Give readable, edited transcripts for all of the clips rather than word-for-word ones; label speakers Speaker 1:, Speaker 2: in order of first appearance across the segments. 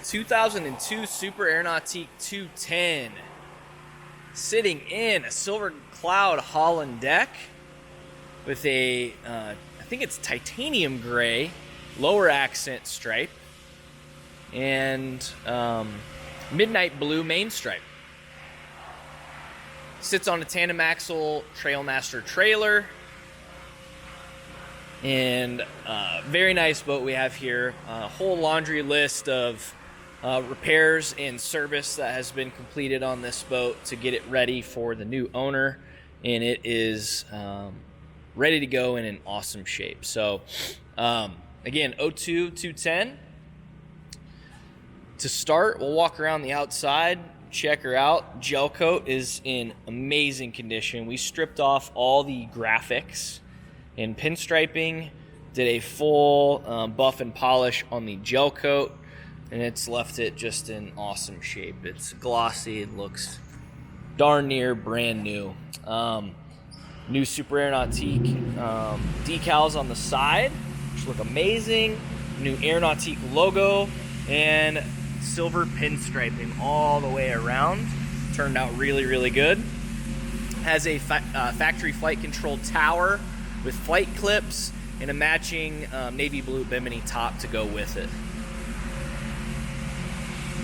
Speaker 1: 2002 Super Air Nautique 210, sitting in a silver cloud Holland deck with a, I think it's titanium gray lower accent stripe and midnight blue main stripe. Sits on a tandem axle Trailmaster trailer. And very nice boat we have here. A whole laundry list of repairs and service that has been completed on this boat to get it ready for the new owner. And it is ready to go in an awesome shape. So again, 02 210. To start, we'll walk around the outside, check her out. Gel coat is in amazing condition. We stripped off all the graphics and pinstriping, did a full buff and polish on the gel coat, and it's left it just in awesome shape. It's glossy, it looks darn near brand new. New Super Air Nautique decals on the side, which look amazing. New Air Nautique logo, and silver pinstriping all the way around. Turned out really, really good. Has a factory flight control tower with flight clips and a matching navy blue bimini top to go with it.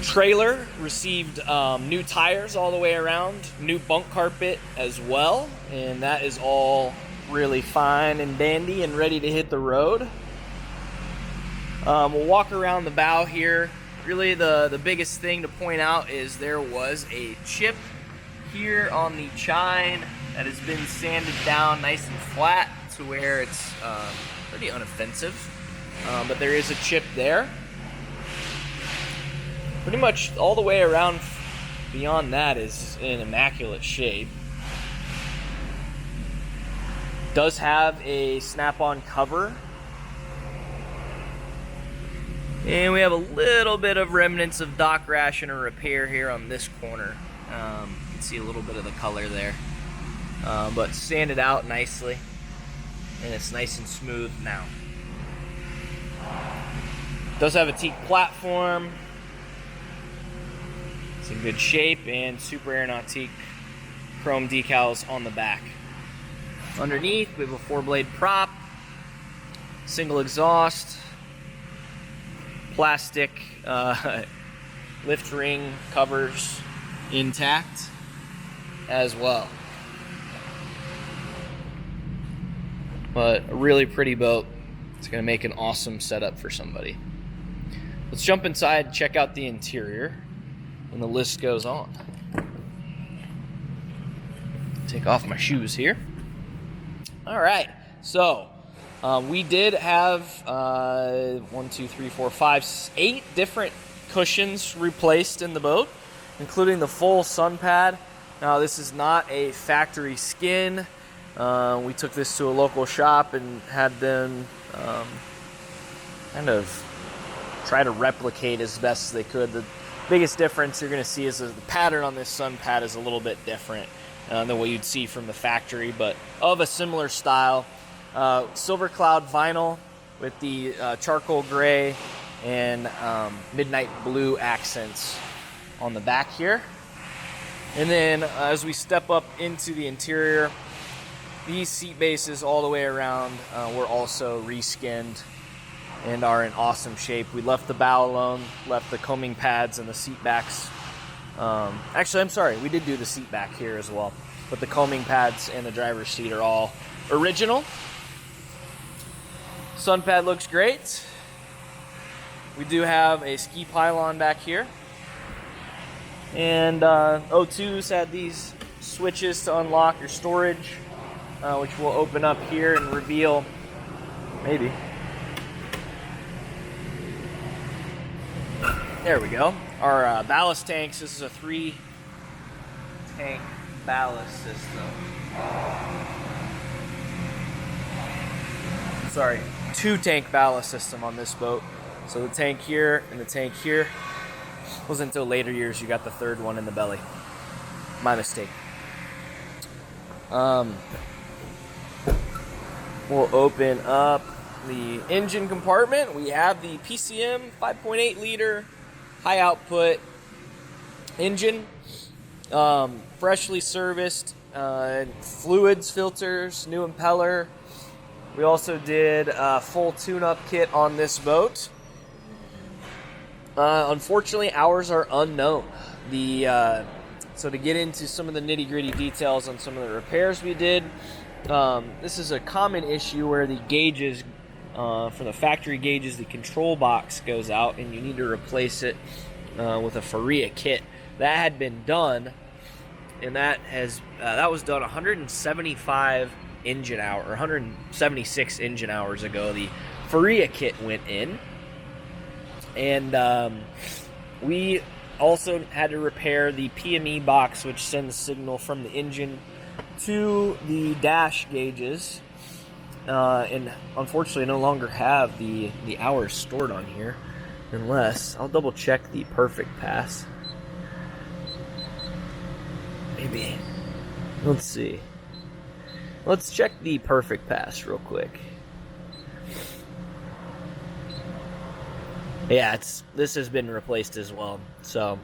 Speaker 1: Trailer received new tires all the way around, new bunk carpet as well, and that is all really fine and dandy and ready to hit the road. We'll walk around the bow here. Really the biggest thing to point out is there was a chip here on the chine that has been sanded down nice and flat to where it's pretty unoffensive, but there is a chip there. Pretty much all the way around beyond that is in immaculate shape. Does have a snap-on cover, and we have a little bit of remnants of dock rash and a repair here on this corner. You can see a little bit of the color there, but sanded out nicely, and it's nice and smooth now. Does have a teak platform. It's in good shape, and Super Air Nautique chrome decals on the back. Underneath, we have a 4-blade prop, single exhaust, plastic lift ring covers intact as well. But a really pretty boat. It's going to make an awesome setup for somebody. Let's jump inside and check out the interior, and the list goes on. Take off my shoes here. All right, so we did have 8 different cushions replaced in the boat, including the full sun pad. Now, this is not a factory skin. We took this to a local shop and had them kind of try to replicate as best as they could. The biggest difference you're going to see is the pattern on this sun pad is a little bit different than what you'd see from the factory, but of a similar style. Silver cloud vinyl with the charcoal gray and midnight blue accents on the back here. And then as we step up into the interior, these seat bases all the way around were also reskinned and are in awesome shape. We left the bow alone, left the combing pads and the seat backs. Actually, I'm sorry, we did do the seat back here as well, but the combing pads and the driver's seat are all original. Sun pad looks great. We do have a ski pylon back here. And O2's had these switches to unlock your storage, which we'll open up here and reveal, maybe. There we go. Our ballast tanks. This is a 3-tank ballast system. Sorry, 2-tank ballast system on this boat. So the tank here and the tank here. It wasn't until later years you got the third one in the belly. My mistake. We'll open up the engine compartment. We have the PCM 5.8 liter high output engine, freshly serviced, fluids, filters, new impeller. We also did a full tune-up kit on this boat. Unfortunately, hours are unknown. So to get into some of the nitty-gritty details on some of the repairs we did, this is a common issue where the gauges, for the factory gauges, the control box goes out and you need to replace it with a Faria kit. That had been done, and that was done 175 engine hour, or 176 engine hours ago. The Faria kit went in, and we also had to repair the PME box, which sends signal from the engine to the dash gauges, and unfortunately no longer have the hours stored on here, unless I'll double check the perfect pass. Maybe. Let's see. Let's check the perfect pass real quick. Yeah, this has been replaced as well. So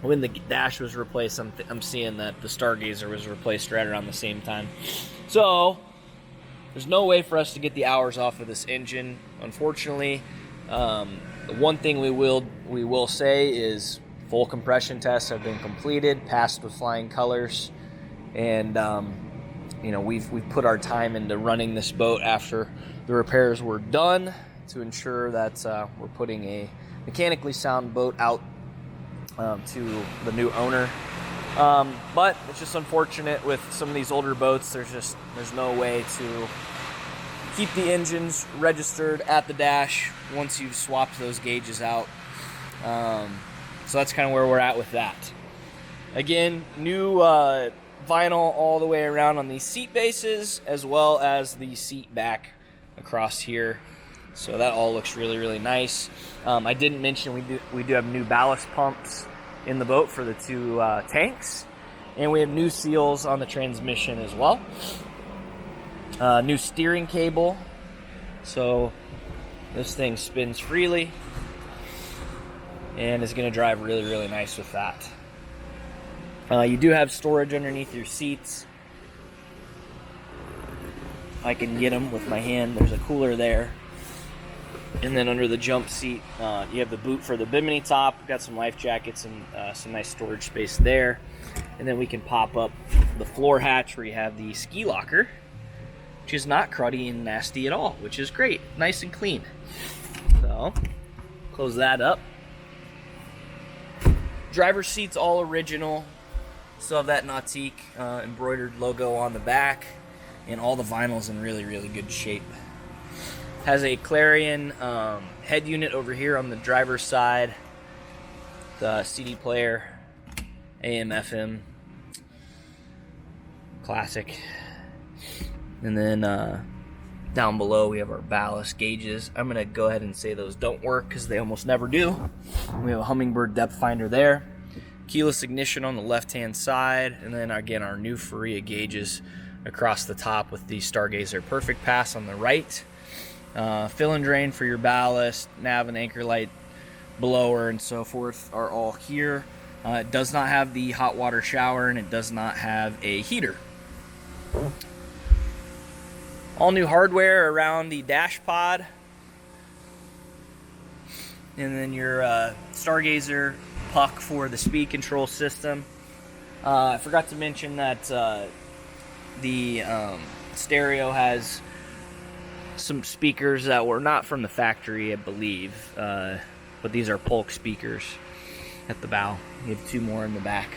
Speaker 1: when the dash was replaced, I'm seeing that the Stargazer was replaced right around the same time. So there's no way for us to get the hours off of this engine, unfortunately. The one thing we will say is full compression tests have been completed, passed with flying colors, and we've put our time into running this boat after the repairs were done to ensure that we're putting a mechanically sound boat out to the new owner. But it's just unfortunate with some of these older boats. There's no way to keep the engines registered at the dash once you've swapped those gauges out. So that's kind of where we're at with that. Again, new vinyl all the way around on these seat bases, as well as the seat back across here. So that all looks really, really nice. I didn't mention we do have new ballast pumps in the boat for the two tanks, and we have new seals on the transmission as well. New steering cable, so this thing spins freely and is going to drive really, really nice with that. You do have storage underneath your seats. I can get them with my hand. There's a cooler there. And then under the jump seat, you have the boot for the bimini top. We've got some life jackets and some nice storage space there. And then we can pop up the floor hatch where you have the ski locker, which is not cruddy and nasty at all, which is great. Nice and clean. So, close that up. Driver's seat's all original. Still have that Nautique embroidered logo on the back, and all the vinyl's in really, really good shape. Has a Clarion head unit over here on the driver's side, the CD player, AM, FM, classic. And then down below we have our ballast gauges. I'm going to go ahead and say those don't work because they almost never do. We have a Humminbird depth finder there. Keyless ignition on the left-hand side, and then again our new Faria gauges across the top with the Stargazer Perfect Pass on the right. Fill and drain for your ballast, nav and anchor light, blower, and so forth are all here. It does not have the hot water shower, and it does not have a heater. All new hardware around the dash pod, and then your Stargazer puck for the speed control system. I forgot to mention that the stereo has some speakers that were not from the factory, I believe, but these are Polk speakers at the bow. You have two more in the back.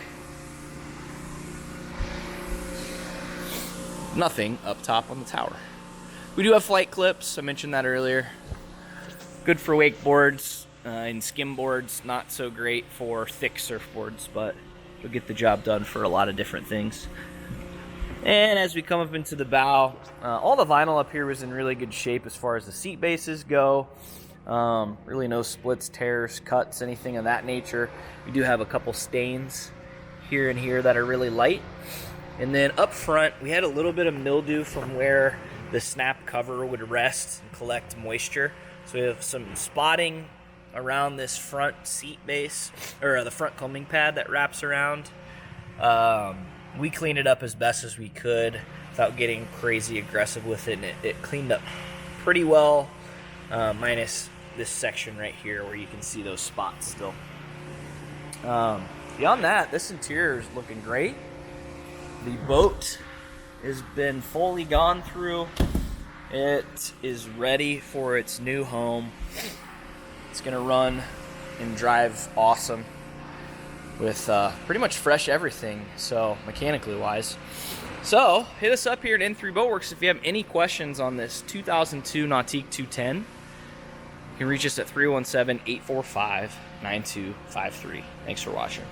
Speaker 1: Nothing up top on the tower. We do have flight clips. I mentioned that earlier. Good for wakeboards and skimboards. Not so great for thick surfboards, but you'll get the job done for a lot of different things. And as we come up into the bow, all the vinyl up here was in really good shape as far as the seat bases go. Really no splits, tears, cuts, anything of that nature. We do have a couple stains here and here that are really light. And then up front, we had a little bit of mildew from where the snap cover would rest and collect moisture. So we have some spotting around this front seat base, or the front combing pad that wraps around. We cleaned it up as best as we could without getting crazy aggressive with it, and it cleaned up pretty well, minus this section right here where you can see those spots still. Beyond that, this interior is looking great. The boat has been fully gone through. It is ready for its new home. It's gonna run and drive awesome with pretty much fresh everything, so mechanically wise. So hit us up here at N3 Boatworks if you have any questions on this 2002 Nautique 210. You can reach us at 317-845-9253. Thanks for watching.